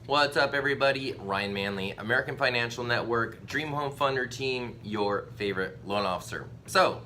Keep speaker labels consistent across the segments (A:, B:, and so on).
A: What's up, everybody? Ryan Manley, American Financial Network, Dream Home Funder team, your favorite loan officer. So,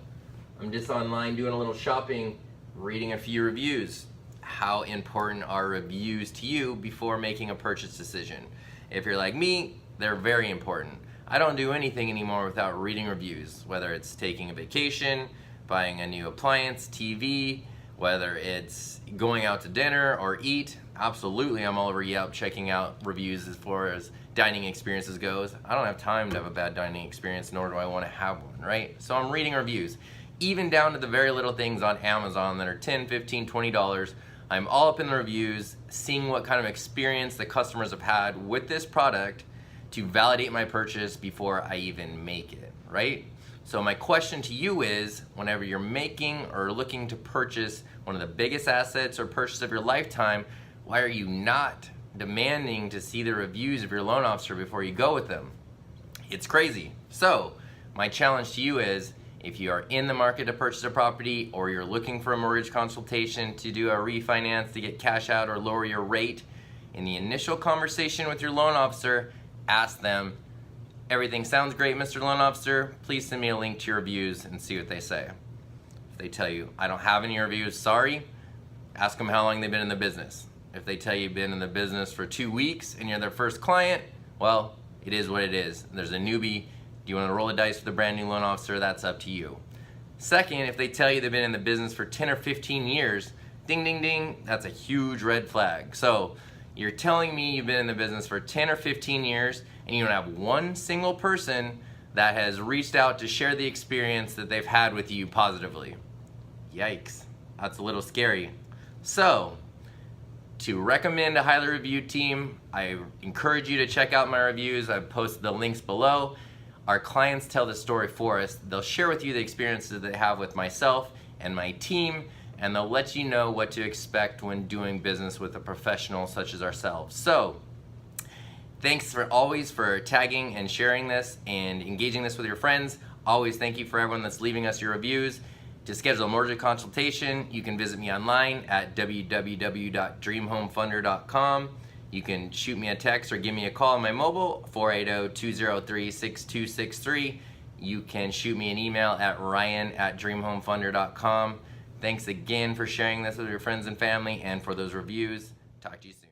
A: I'm just online doing a little shopping, reading a few reviews. How important are reviews to you before making a purchase decision? If you're like me, they're very important. I don't do anything anymore without reading reviews, whether it's taking a vacation, buying a new appliance, TV, whether it's going out to dinner or eat. Absolutely, I'm all over Yelp checking out reviews as far as dining experiences goes. I don't have time to have a bad dining experience, nor do I want to have one, right? So I'm reading reviews, even down to the very little things on Amazon that are $10, $15, $20. I'm all up in the reviews, seeing what kind of experience the customers have had with this product to validate my purchase before I even make it, right? So my question to you is, whenever you're making or looking to purchase one of the biggest assets or purchase of your lifetime, why are you not demanding to see the reviews of your loan officer before you go with them? It's crazy. So my challenge to you is, if you are in the market to purchase a property, or you're looking for a mortgage consultation to do a refinance to get cash out or lower your rate, in the initial conversation with your loan officer, ask them, "Everything sounds great, Mr. Loan Officer. Please send me a link to your reviews," and see what they say. If they tell you, "I don't have any reviews," sorry, ask them how long they've been in the business. If they tell you you've been in the business for 2 weeks and you're their first client, well, it is what it is. There's a newbie. Do you want to roll the dice with a brand new loan officer? That's up to you. Second, if they tell you they've been in the business for 10 or 15 years, ding, ding, ding, that's a huge red flag. So you're telling me you've been in the business for 10 or 15 years and you don't have one single person that has reached out to share the experience that they've had with you positively. Yikes, that's a little scary. So, to recommend a highly reviewed team, I encourage you to check out my reviews. I've posted the links below. Our clients tell the story for us. They'll share with you the experiences they have with myself and my team, and they'll let you know what to expect when doing business with a professional such as ourselves. So, thanks for always for tagging and sharing this and engaging this with your friends. Always thank you for everyone that's leaving us your reviews. To schedule a mortgage consultation, you can visit me online at www.dreamhomefunder.com. You can shoot me a text or give me a call on my mobile, 480-203-6263. You can shoot me an email at ryan@dreamhomefunder.com. Thanks again for sharing this with your friends and family and for those reviews. Talk to you soon.